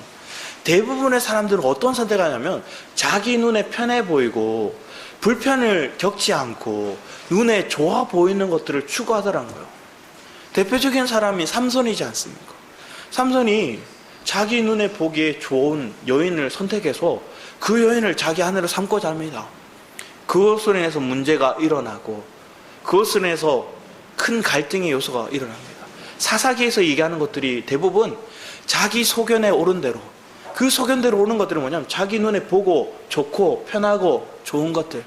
대부분의 사람들은 어떤 선택을 하냐면 자기 눈에 편해 보이고 불편을 겪지 않고 눈에 좋아 보이는 것들을 추구하더라는 거예요. 대표적인 사람이 삼손이지 않습니까? 삼손이 자기 눈에 보기에 좋은 여인을 선택해서 그 여인을 자기 아내로 삼고자 합니다. 그것으로 인해서 문제가 일어나고 그것으로 인해서 큰 갈등의 요소가 일어납니다. 사사기에서 얘기하는 것들이 대부분 자기 소견에 오른 대로 그 소견대로 오는 것들은 뭐냐면 자기 눈에 보고 좋고 편하고 좋은 것들.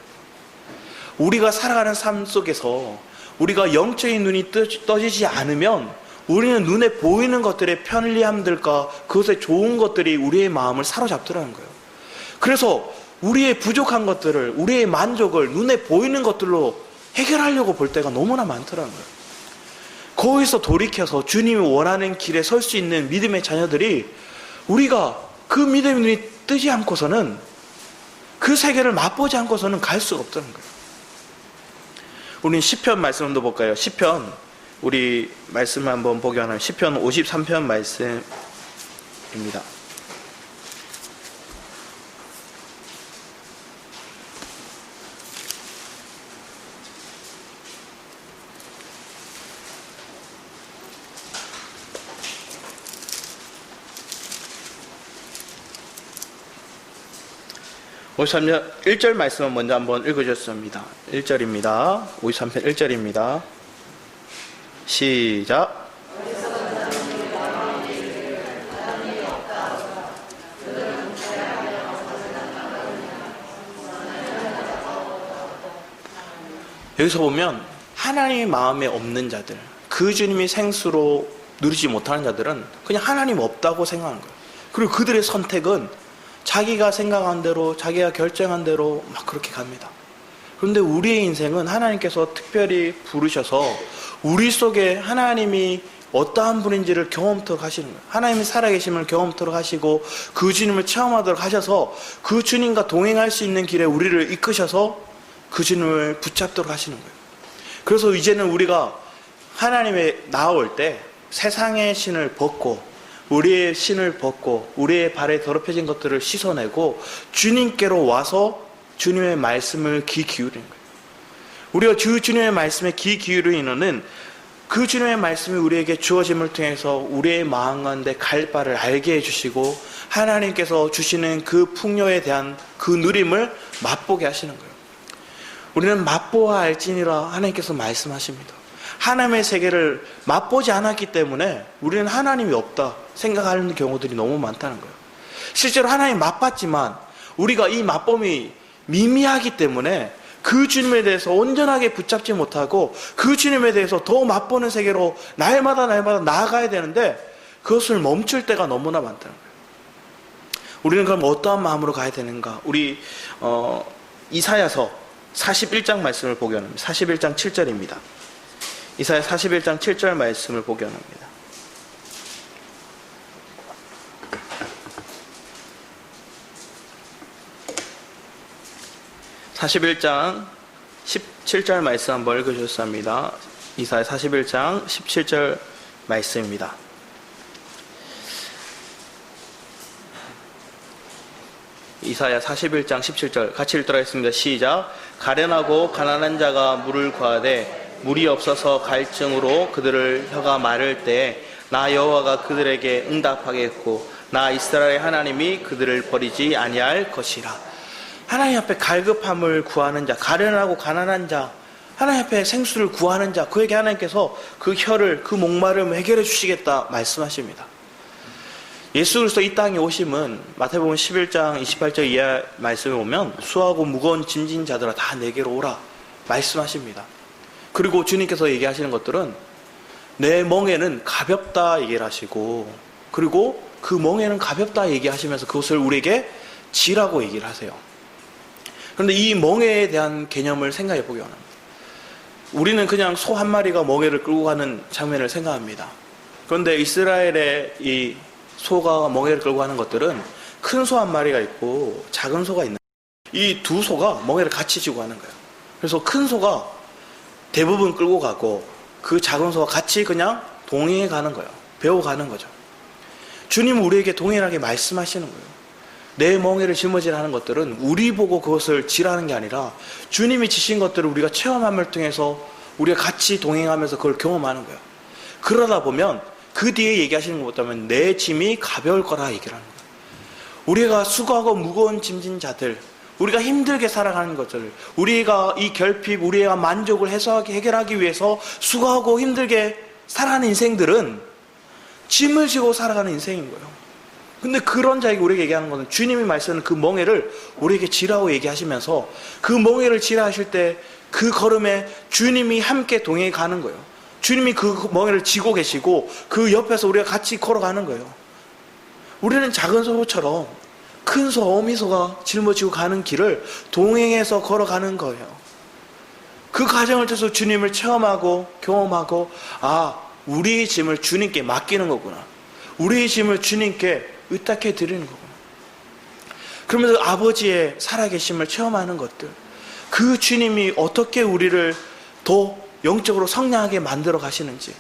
우리가 살아가는 삶 속에서 우리가 영적인 눈이 떠지지 않으면 우리는 눈에 보이는 것들의 편리함들과 그것의 좋은 것들이 우리의 마음을 사로잡더라는 거예요. 그래서 우리의 부족한 것들을 우리의 만족을 눈에 보이는 것들로 해결하려고 볼 때가 너무나 많더라는 거예요. 거기서 돌이켜서 주님이 원하는 길에 설 수 있는 믿음의 자녀들이 우리가 그 믿음의 눈이 뜨지 않고서는 그 세계를 맛보지 않고서는 갈 수가 없다는 거예요. 우리는 시편 말씀 한번 볼까요? 시편 우리 말씀 한번 보게 하면 시편 53편 말씀입니다. (53편) 1절 말씀을 먼저 한번 읽어주셨습니다. 1절입니다. 53편 1절입니다. 시작. 여기서 보면 하나님의 마음에 없는 자들, 그 주님이 생수로 누리지 못하는 자들은 그냥 하나님 없다고 생각하는 거예요. 그리고 그들의 선택은 자기가 생각한 대로, 자기가 결정한 대로 막 그렇게 갑니다. 그런데 우리의 인생은 하나님께서 특별히 부르셔서 우리 속에 하나님이 어떠한 분인지를 경험토록 하시는 거예요. 하나님이 살아계심을 경험토록 하시고 그 주님을 체험하도록 하셔서 그 주님과 동행할 수 있는 길에 우리를 이끄셔서 그 주님을 붙잡도록 하시는 거예요. 그래서 이제는 우리가 하나님에 나올 때 세상의 신을 벗고 우리의 신을 벗고 우리의 발에 더럽혀진 것들을 씻어내고 주님께로 와서 주님의 말씀을 귀 기울이는 거예요. 우리가 주님의 말씀에 귀 기울이는 이유는 그 주님의 말씀이 우리에게 주어짐을 통해서 우리의 마음 가운데 갈 바를 알게 해주시고 하나님께서 주시는 그 풍요에 대한 그 누림을 맛보게 하시는 거예요. 우리는 맛보아 알지니라 하나님께서 말씀하십니다. 하나님의 세계를 맛보지 않았기 때문에 우리는 하나님이 없다 생각하는 경우들이 너무 많다는 거예요. 실제로 하나님 맛봤지만 우리가 이 맛봄이 미미하기 때문에 그 주님에 대해서 온전하게 붙잡지 못하고 그 주님에 대해서 더 맛보는 세계로 날마다 나아가야 되는데 그것을 멈출 때가 너무나 많다는 거예요. 우리는 그럼 어떠한 마음으로 가야 되는가? 우리 이사야서 41장 말씀을 보게 합니다. 41장 7절입니다. 이사야 41장 7절 말씀을 보게 합니다. (41장) 17절 말씀 한번 읽어주셨습니다. 이사야 41장 17절 말씀입니다. 이사야 41장 17절 같이 읽도록 하겠습니다. 시작. 가련하고 가난한 자가 물을 구하되 물이 없어서 갈증으로 그들을 혀가 마를 때 나 여호와가 그들에게 응답하겠고 나 이스라엘의 하나님이 그들을 버리지 아니할 것이라. 하나님 앞에 갈급함을 구하는 자, 가련하고 가난한 자, 하나님 앞에 생수를 구하는 자, 그에게 하나님께서 그 혀를, 그 목마름을 해결해 주시겠다 말씀하십니다. 예수 그리스도 이 땅에 오심은 마태복음 11장 28절 이하 말씀에 보면 수하고 무거운 짐진 자들아 다 내게로 오라 말씀하십니다. 그리고 주님께서 얘기하시는 것들은 내 멍에는 가볍다 얘기를 하시고 그리고 그 멍에는 가볍다 얘기하시면서 그것을 우리에게 지라고 얘기를 하세요. 그런데 이 멍에에 대한 개념을 생각해 보기 원합니다. 우리는 그냥 소 한 마리가 멍에를 끌고 가는 장면을 생각합니다. 그런데 이스라엘의 이 소가 멍에를 끌고 가는 것들은 큰 소 한 마리가 있고 작은 소가 있는 이 두 소가 멍에를 같이 지고 가는 거예요. 그래서 큰 소가 대부분 끌고 가고 그 작은 소와 같이 그냥 동행해 가는 거예요. 배워가는 거죠. 주님은 우리에게 동행하게 말씀하시는 거예요. 내 멍에를 짊어지라는 것들은 우리 보고 그것을 지라는 게 아니라 주님이 지신 것들을 우리가 체험함을 통해서 우리가 같이 동행하면서 그걸 경험하는 거예요. 그러다 보면 그 뒤에 얘기하시는 것 같다면 내 짐이 가벼울 거라 얘기를 하는 거예요. 우리가 수고하고 무거운 짐진 자들, 우리가 힘들게 살아가는 것들, 우리가 이 결핍, 우리가 만족을 해결하기 위해서 수고하고 힘들게 살아가는 인생들은 짐을 지고 살아가는 인생인 거예요. 근데 그런 자에게 우리에게 얘기하는 것은 주님이 말씀하는 그 멍에를 우리에게 지라고 얘기하시면서 그 멍에를 지라 하실 때 그 걸음에 주님이 함께 동행해 가는 거예요. 주님이 그 멍에를 지고 계시고 그 옆에서 우리가 같이 걸어가는 거예요. 우리는 작은 소처럼 큰 소, 어미소가 짊어지고 가는 길을 동행해서 걸어가는 거예요. 그 과정을 통해서 주님을 체험하고 경험하고 우리의 짐을 주님께 맡기는 거구나. 우리의 짐을 주님께 의탁해 드리는 거구나. 그러면서 아버지의 살아계심을 체험하는 것들, 그 주님이 어떻게 우리를 더 영적으로 성장하게 만들어 가시는지,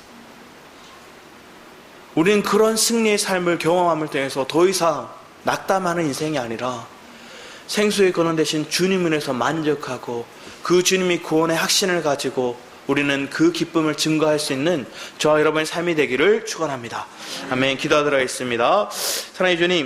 우리는 그런 승리의 삶을 경험함을 통해서 더 이상 낙담하는 인생이 아니라 생수의 근원 대신 주님 은혜에서 만족하고 그 주님이 구원의 확신을 가지고 우리는 그 기쁨을 증거할 수 있는 저와 여러분의 삶이 되기를 축원합니다. 아멘. 기도하도록 하겠습니다. 사랑해 주님,